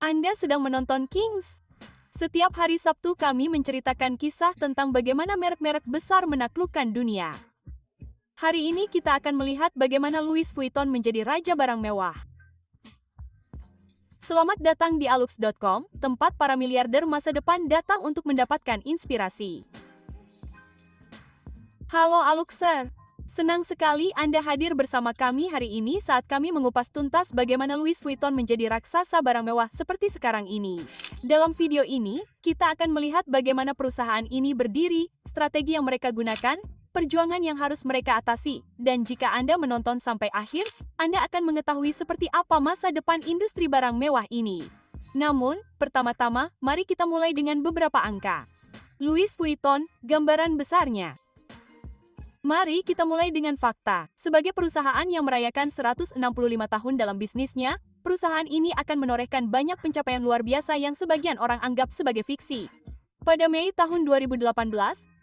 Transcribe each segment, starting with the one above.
Anda sedang menonton Kings. Setiap hari Sabtu kami menceritakan kisah tentang bagaimana merek-merek besar menaklukkan dunia. Hari ini kita akan melihat bagaimana Louis Vuitton menjadi raja barang mewah. Selamat datang di alux.com, tempat para miliarder masa depan datang untuk mendapatkan inspirasi. Halo Aluxer, senang sekali Anda hadir bersama kami hari ini saat kami mengupas tuntas bagaimana Louis Vuitton menjadi raksasa barang mewah seperti sekarang ini. Dalam video ini, kita akan melihat bagaimana perusahaan ini berdiri, strategi yang mereka gunakan, perjuangan yang harus mereka atasi, dan jika Anda menonton sampai akhir, Anda akan mengetahui seperti apa masa depan industri barang mewah ini. Namun, pertama-tama, mari kita mulai dengan beberapa angka. Louis Vuitton, gambaran besarnya. Mari kita mulai dengan fakta. Sebagai perusahaan yang merayakan 165 tahun dalam bisnisnya, perusahaan ini akan menorehkan banyak pencapaian luar biasa yang sebagian orang anggap sebagai fiksi. Pada Mei tahun 2018,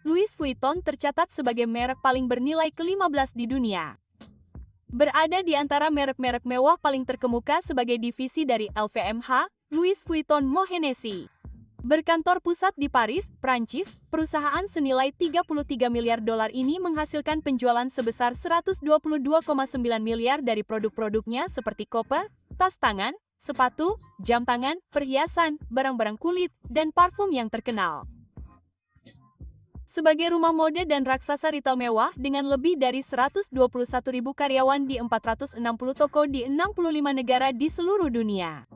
Louis Vuitton tercatat sebagai merek paling bernilai ke-15 di dunia. Berada di antara merek-merek mewah paling terkemuka sebagai divisi dari LVMH, Louis Vuitton Moët Hennessy. Berkantor pusat di Paris, Prancis, perusahaan senilai 33 miliar dolar ini menghasilkan penjualan sebesar 122,9 miliar dari produk-produknya seperti koper, tas tangan, sepatu, jam tangan, perhiasan, barang-barang kulit, dan parfum yang terkenal. Sebagai rumah mode dan raksasa retail mewah dengan lebih dari 121.000 karyawan di 460 toko di 65 negara di seluruh dunia.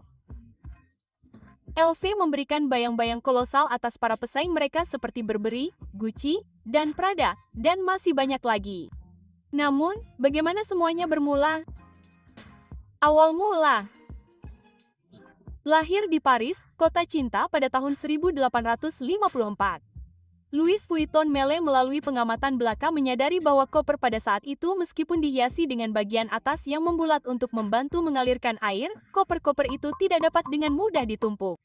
LV memberikan bayang-bayang kolosal atas para pesaing mereka seperti Burberry, Gucci, dan Prada, dan masih banyak lagi. Namun, bagaimana semuanya bermula? Awal mula. Lahir di Paris, kota cinta pada tahun 1854. Louis Vuitton Mele melalui pengamatan belaka menyadari bahwa koper pada saat itu meskipun dihiasi dengan bagian atas yang membulat untuk membantu mengalirkan air, koper-koper itu tidak dapat dengan mudah ditumpuk.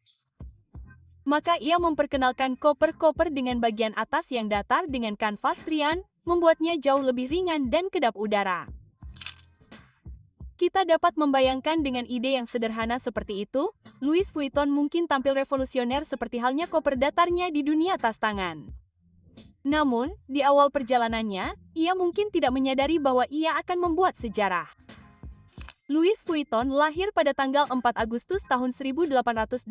Maka ia memperkenalkan koper-koper dengan bagian atas yang datar dengan kanvas trian, membuatnya jauh lebih ringan dan kedap udara. Kita dapat membayangkan dengan ide yang sederhana seperti itu, Louis Vuitton mungkin tampil revolusioner seperti halnya koper datarnya di dunia tas tangan. Namun, di awal perjalanannya, ia mungkin tidak menyadari bahwa ia akan membuat sejarah. Louis Vuitton lahir pada tanggal 4 Agustus tahun 1821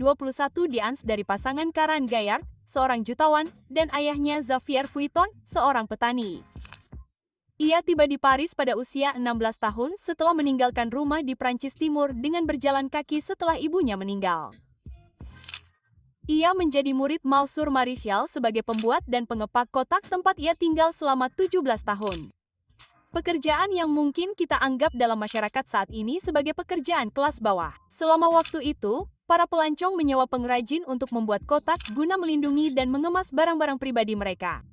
di Ans dari pasangan Karen Gaillard, seorang jutawan, dan ayahnya Xavier Vuitton, seorang petani. Ia tiba di Paris pada usia 16 tahun setelah meninggalkan rumah di Prancis Timur dengan berjalan kaki setelah ibunya meninggal. Ia menjadi murid Malsur Marichal sebagai pembuat dan pengepak kotak tempat ia tinggal selama 17 tahun. Pekerjaan yang mungkin kita anggap dalam masyarakat saat ini sebagai pekerjaan kelas bawah. Selama waktu itu, para pelancong menyewa pengrajin untuk membuat kotak guna melindungi dan mengemas barang-barang pribadi mereka.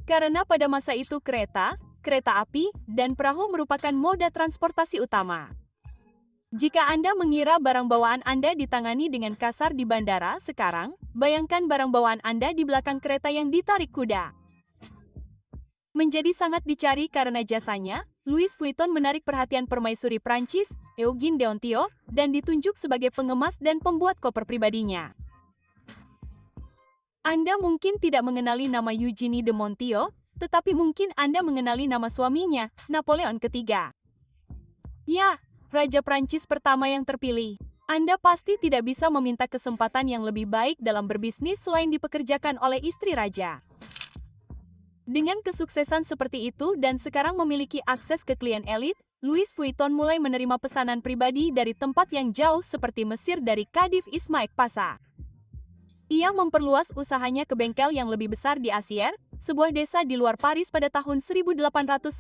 Karena pada masa itu kereta api, dan perahu merupakan moda transportasi utama. Jika Anda mengira barang bawaan Anda ditangani dengan kasar di bandara sekarang, bayangkan barang bawaan Anda di belakang kereta yang ditarik kuda. Menjadi sangat dicari karena jasanya, Louis Vuitton menarik perhatian permaisuri Prancis, Eugène Deontio, dan ditunjuk sebagai pengemas dan pembuat koper pribadinya. Anda mungkin tidak mengenali nama Eugène de Montio, tetapi mungkin Anda mengenali nama suaminya, Napoleon III. Ya, Raja Prancis pertama yang terpilih. Anda pasti tidak bisa meminta kesempatan yang lebih baik dalam berbisnis selain dipekerjakan oleh istri raja. Dengan kesuksesan seperti itu dan sekarang memiliki akses ke klien elit, Louis Vuitton mulai menerima pesanan pribadi dari tempat yang jauh seperti Mesir dari Khedive Ismail Pasha. Ia memperluas usahanya ke bengkel yang lebih besar di Assier, sebuah desa di luar Paris pada tahun 1859.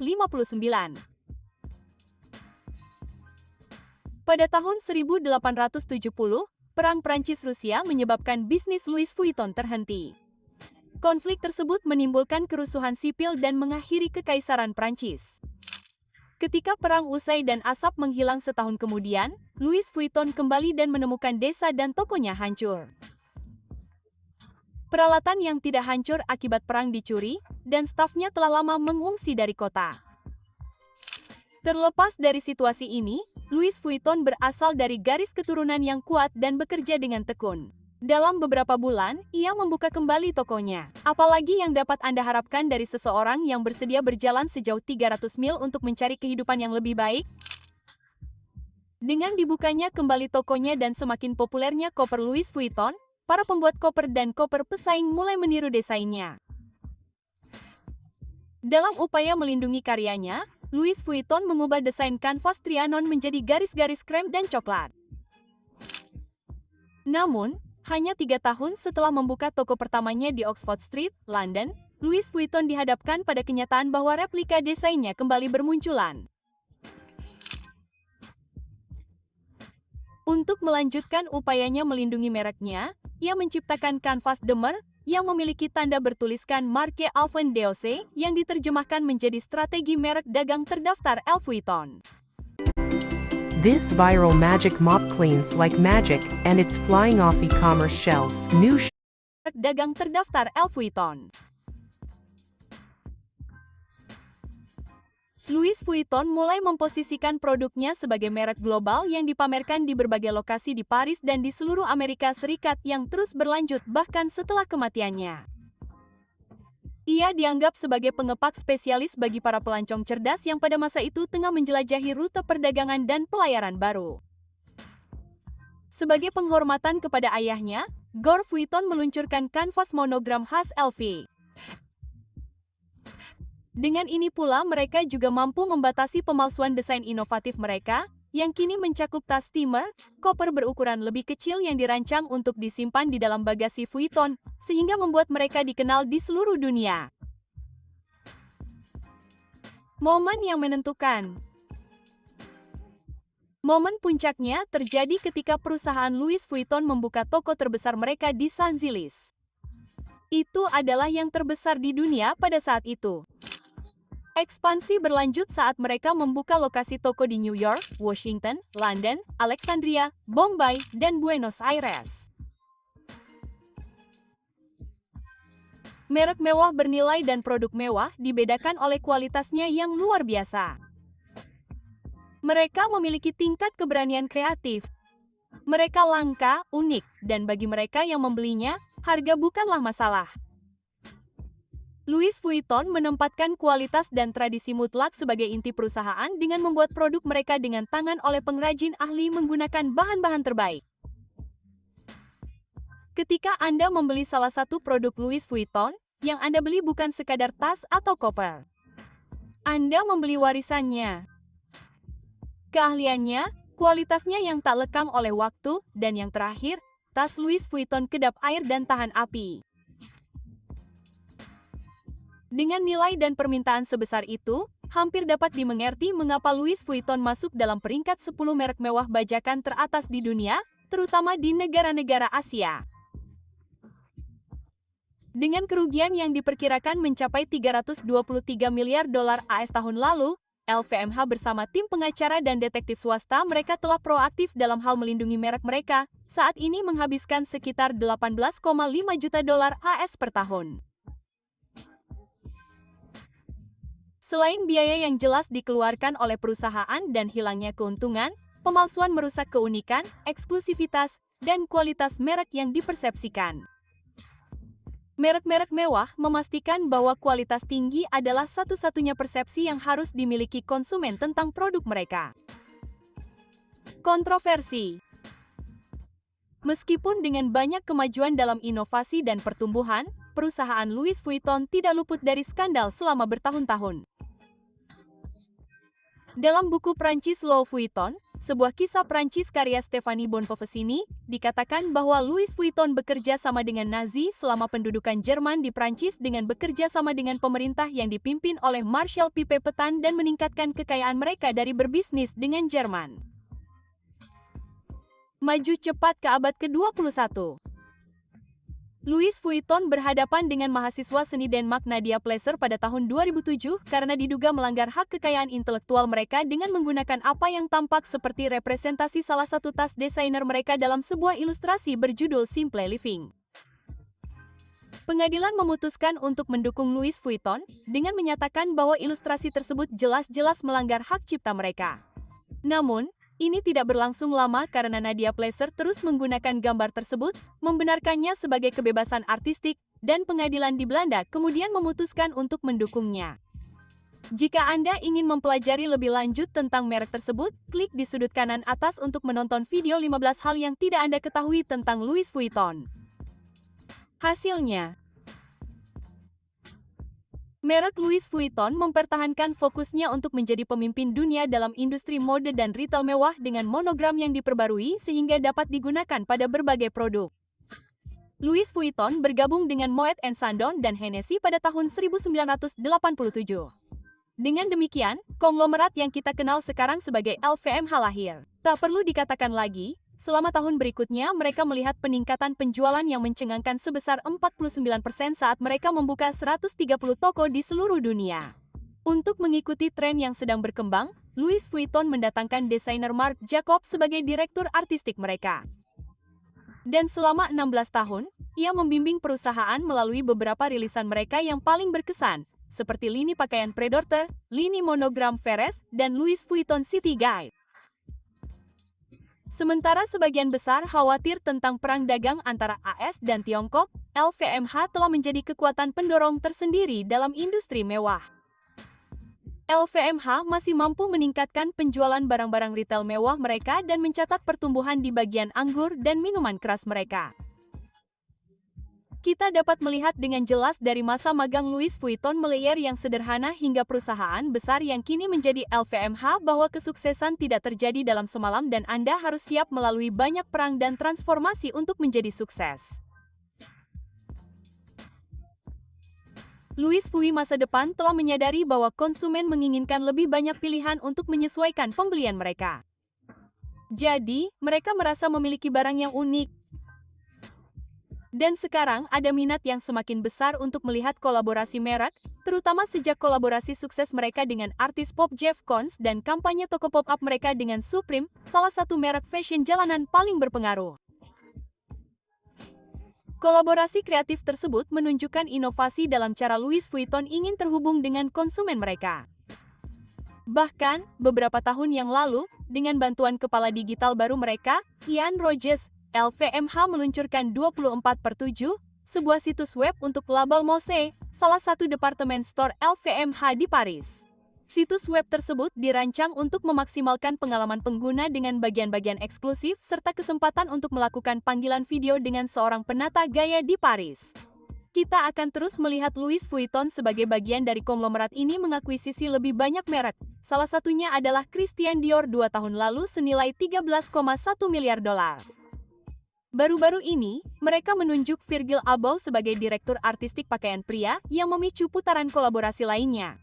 Pada tahun 1870, Perang Prancis-Rusia menyebabkan bisnis Louis Vuitton terhenti. Konflik tersebut menimbulkan kerusuhan sipil dan mengakhiri kekaisaran Prancis. Ketika perang usai dan asap menghilang setahun kemudian, Louis Vuitton kembali dan menemukan desa dan tokonya hancur. Peralatan yang tidak hancur akibat perang dicuri, dan stafnya telah lama mengungsi dari kota. Terlepas dari situasi ini, Louis Vuitton berasal dari garis keturunan yang kuat dan bekerja dengan tekun. Dalam beberapa bulan, ia membuka kembali tokonya. Apalagi yang dapat Anda harapkan dari seseorang yang bersedia berjalan sejauh 300 mil untuk mencari kehidupan yang lebih baik? Dengan dibukanya kembali tokonya dan semakin populernya koper Louis Vuitton, para pembuat koper dan koper pesaing mulai meniru desainnya. Dalam upaya melindungi karyanya, Louis Vuitton mengubah desain kanvas Trianon menjadi garis-garis krem dan coklat. Namun, hanya 3 tahun setelah membuka toko pertamanya di Oxford Street, London, Louis Vuitton dihadapkan pada kenyataan bahwa replika desainnya kembali bermunculan. Untuk melanjutkan upayanya melindungi mereknya, ia menciptakan kanvas Demer yang memiliki tanda bertuliskan Marque Alphen d'Oise yang diterjemahkan menjadi strategi merek dagang terdaftar Louis Vuitton. This viral magic mop cleans like magic, and it's flying off e-commerce shelves. New Merek dagang terdaftar Louis Vuitton. Louis Vuitton mulai memposisikan produknya sebagai merek global yang dipamerkan di berbagai lokasi di Paris dan di seluruh Amerika Serikat yang terus berlanjut bahkan setelah kematiannya. Ia dianggap sebagai pengepak spesialis bagi para pelancong cerdas yang pada masa itu tengah menjelajahi rute perdagangan dan pelayaran baru. Sebagai penghormatan kepada ayahnya, Gore Vuitton meluncurkan kanvas monogram khas LV. Dengan ini pula mereka juga mampu membatasi pemalsuan desain inovatif mereka, yang kini mencakup tas steamer, koper berukuran lebih kecil yang dirancang untuk disimpan di dalam bagasi Vuitton, sehingga membuat mereka dikenal di seluruh dunia. Momen yang menentukan. Momen puncaknya terjadi ketika perusahaan Louis Vuitton membuka toko terbesar mereka di Champs-Élysées. Itu adalah yang terbesar di dunia pada saat itu. Ekspansi berlanjut saat mereka membuka lokasi toko di New York, Washington, London, Alexandria, Bombay, dan Buenos Aires. Merek mewah bernilai dan produk mewah dibedakan oleh kualitasnya yang luar biasa. Mereka memiliki tingkat keberanian kreatif. Mereka langka, unik, dan bagi mereka yang membelinya, harga bukanlah masalah. Louis Vuitton menempatkan kualitas dan tradisi mutlak sebagai inti perusahaan dengan membuat produk mereka dengan tangan oleh pengrajin ahli menggunakan bahan-bahan terbaik. Ketika Anda membeli salah satu produk Louis Vuitton, yang Anda beli bukan sekadar tas atau koper. Anda membeli warisannya. Keahliannya, kualitasnya yang tak lekang oleh waktu, dan yang terakhir, tas Louis Vuitton kedap air dan tahan api. Dengan nilai dan permintaan sebesar itu, hampir dapat dimengerti mengapa Louis Vuitton masuk dalam peringkat 10 merek mewah bajakan teratas di dunia, terutama di negara-negara Asia. Dengan kerugian yang diperkirakan mencapai 323 miliar dolar AS tahun lalu, LVMH bersama tim pengacara dan detektif swasta mereka telah proaktif dalam hal melindungi merek mereka, saat ini menghabiskan sekitar 18,5 juta dolar AS per tahun. Selain biaya yang jelas dikeluarkan oleh perusahaan dan hilangnya keuntungan, pemalsuan merusak keunikan, eksklusivitas, dan kualitas merek yang dipersepsikan. Merek-merek mewah memastikan bahwa kualitas tinggi adalah satu-satunya persepsi yang harus dimiliki konsumen tentang produk mereka. Kontroversi. Meskipun dengan banyak kemajuan dalam inovasi dan pertumbuhan, perusahaan Louis Vuitton tidak luput dari skandal selama bertahun-tahun. Dalam buku Prancis Louis Vuitton, sebuah kisah Prancis karya Stéphanie Bonfofesini, dikatakan bahwa Louis Vuitton bekerja sama dengan Nazi selama pendudukan Jerman di Prancis dengan bekerja sama dengan pemerintah yang dipimpin oleh Marshal Pipe Petain dan meningkatkan kekayaan mereka dari berbisnis dengan Jerman. Maju cepat ke abad ke-21. Louis Vuitton berhadapan dengan mahasiswa seni Denmark Nadia Pleasure pada tahun 2007 karena diduga melanggar hak kekayaan intelektual mereka dengan menggunakan apa yang tampak seperti representasi salah satu tas desainer mereka dalam sebuah ilustrasi berjudul Simple Living. Pengadilan memutuskan untuk mendukung Louis Vuitton dengan menyatakan bahwa ilustrasi tersebut jelas-jelas melanggar hak cipta mereka. Namun, Ini tidak berlangsung lama karena Nadia Pleasure terus menggunakan gambar tersebut, membenarkannya sebagai kebebasan artistik, dan pengadilan di Belanda kemudian memutuskan untuk mendukungnya. Jika Anda ingin mempelajari lebih lanjut tentang merek tersebut, klik di sudut kanan atas untuk menonton video 15 hal yang tidak Anda ketahui tentang Louis Vuitton. Hasilnya, merek Louis Vuitton mempertahankan fokusnya untuk menjadi pemimpin dunia dalam industri mode dan retail mewah dengan monogram yang diperbarui sehingga dapat digunakan pada berbagai produk. Louis Vuitton bergabung dengan Moet & Chandon dan Hennessy pada tahun 1987. Dengan demikian, konglomerat yang kita kenal sekarang sebagai LVMH lahir. Tak perlu dikatakan lagi, selama tahun berikutnya mereka melihat peningkatan penjualan yang mencengangkan sebesar 49% saat mereka membuka 130 toko di seluruh dunia. Untuk mengikuti tren yang sedang berkembang, Louis Vuitton mendatangkan desainer Marc Jacobs sebagai direktur artistik mereka. Dan selama 16 tahun, ia membimbing perusahaan melalui beberapa rilisan mereka yang paling berkesan, seperti lini pakaian Predator, lini monogram Veres, dan Louis Vuitton City Guide. Sementara sebagian besar khawatir tentang perang dagang antara AS dan Tiongkok, LVMH telah menjadi kekuatan pendorong tersendiri dalam industri mewah. LVMH masih mampu meningkatkan penjualan barang-barang retail mewah mereka dan mencatat pertumbuhan di bagian anggur dan minuman keras mereka. Kita dapat melihat dengan jelas dari masa magang Louis Vuitton Melier yang sederhana hingga perusahaan besar yang kini menjadi LVMH bahwa kesuksesan tidak terjadi dalam semalam dan Anda harus siap melalui banyak perang dan transformasi untuk menjadi sukses. Louis Vuitton masa depan telah menyadari bahwa konsumen menginginkan lebih banyak pilihan untuk menyesuaikan pembelian mereka. Jadi, mereka merasa memiliki barang yang unik. Dan sekarang ada minat yang semakin besar untuk melihat kolaborasi merek, terutama sejak kolaborasi sukses mereka dengan artis pop Jeff Koons dan kampanye toko pop-up mereka dengan Supreme, salah satu merek fashion jalanan paling berpengaruh. Kolaborasi kreatif tersebut menunjukkan inovasi dalam cara Louis Vuitton ingin terhubung dengan konsumen mereka. Bahkan, beberapa tahun yang lalu, dengan bantuan kepala digital baru mereka, Ian Rogers, LVMH meluncurkan 24/7, sebuah situs web untuk label Mose, salah satu departemen store LVMH di Paris. Situs web tersebut dirancang untuk memaksimalkan pengalaman pengguna dengan bagian-bagian eksklusif serta kesempatan untuk melakukan panggilan video dengan seorang penata gaya di Paris. Kita akan terus melihat Louis Vuitton sebagai bagian dari konglomerat ini mengakuisisi lebih banyak merek. Salah satunya adalah Christian Dior 2 tahun lalu senilai 13,1 miliar dolar. Baru-baru ini, mereka menunjuk Virgil Abloh sebagai direktur artistik pakaian pria yang memicu putaran kolaborasi lainnya.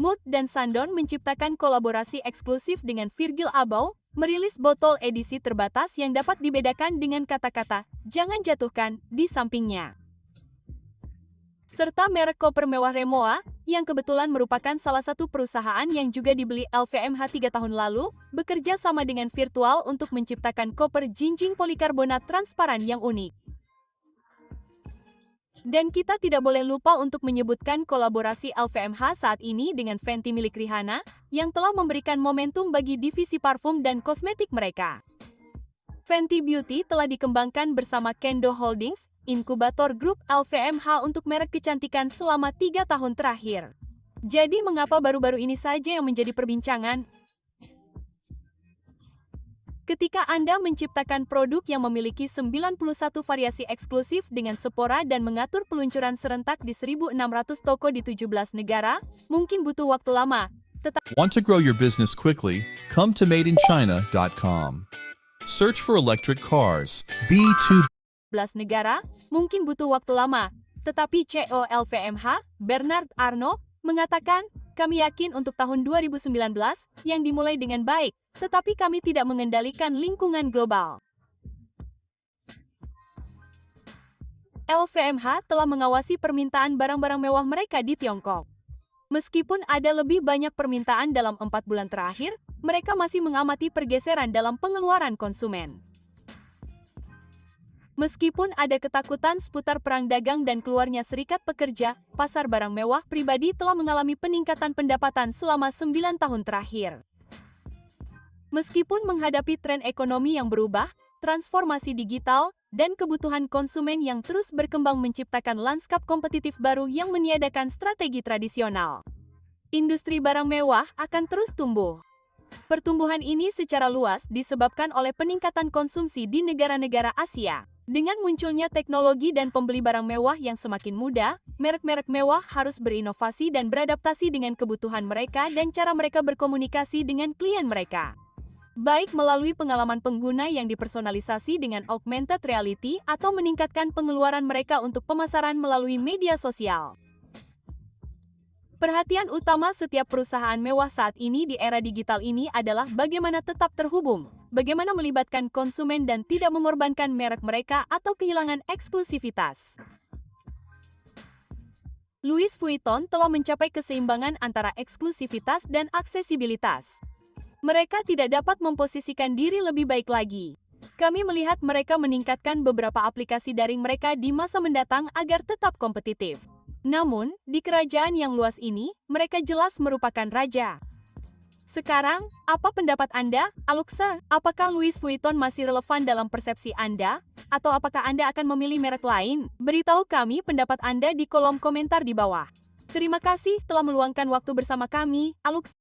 Moet dan Chandon menciptakan kolaborasi eksklusif dengan Virgil Abloh, merilis botol edisi terbatas yang dapat dibedakan dengan kata-kata "jangan jatuhkan" di sampingnya. Serta merek koper mewah Rimowa, yang kebetulan merupakan salah satu perusahaan yang juga dibeli LVMH 3 tahun lalu, bekerja sama dengan Virtual untuk menciptakan koper jinjing polikarbonat transparan yang unik. Dan kita tidak boleh lupa untuk menyebutkan kolaborasi LVMH saat ini dengan Fenty milik Rihanna, yang telah memberikan momentum bagi divisi parfum dan kosmetik mereka. Fenty Beauty telah dikembangkan bersama Kendo Holdings, inkubator grup LVMH untuk merek kecantikan selama 3 tahun terakhir. Jadi mengapa baru-baru ini saja yang menjadi perbincangan? Ketika Anda menciptakan produk yang memiliki 91 variasi eksklusif dengan Sephora dan mengatur peluncuran serentak di 1.600 toko di 17 negara, mungkin butuh waktu lama. Want to grow your business quickly? Come to madeinchina.com. Search for electric cars. B2 negara, mungkin butuh waktu lama. Tetapi CEO LVMH, Bernard Arnault, mengatakan, kami yakin untuk tahun 2019, yang dimulai dengan baik, tetapi kami tidak mengendalikan lingkungan global. LVMH telah mengawasi permintaan barang-barang mewah mereka di Tiongkok. Meskipun ada lebih banyak permintaan dalam 4 bulan terakhir, mereka masih mengamati pergeseran dalam pengeluaran konsumen. Meskipun ada ketakutan seputar perang dagang dan keluarnya serikat pekerja, pasar barang mewah pribadi telah mengalami peningkatan pendapatan selama 9 tahun terakhir. Meskipun menghadapi tren ekonomi yang berubah, transformasi digital, dan kebutuhan konsumen yang terus berkembang menciptakan lanskap kompetitif baru yang meniadakan strategi tradisional. Industri barang mewah akan terus tumbuh. Pertumbuhan ini secara luas disebabkan oleh peningkatan konsumsi di negara-negara Asia. Dengan munculnya teknologi dan pembeli barang mewah yang semakin mudah, merek-merek mewah harus berinovasi dan beradaptasi dengan kebutuhan mereka dan cara mereka berkomunikasi dengan klien mereka. Baik melalui pengalaman pengguna yang dipersonalisasi dengan augmented reality atau meningkatkan pengeluaran mereka untuk pemasaran melalui media sosial. Perhatian utama setiap perusahaan mewah saat ini di era digital ini adalah bagaimana tetap terhubung, bagaimana melibatkan konsumen dan tidak mengorbankan merek mereka atau kehilangan eksklusivitas. Louis Vuitton telah mencapai keseimbangan antara eksklusivitas dan aksesibilitas. Mereka tidak dapat memposisikan diri lebih baik lagi. Kami melihat mereka meningkatkan beberapa aplikasi daring mereka di masa mendatang agar tetap kompetitif. Namun, di kerajaan yang luas ini, mereka jelas merupakan raja. Sekarang, apa pendapat Anda, Alexa? Apakah Louis Vuitton masih relevan dalam persepsi Anda? Atau apakah Anda akan memilih merek lain? Beritahu kami pendapat Anda di kolom komentar di bawah. Terima kasih telah meluangkan waktu bersama kami, Alexa.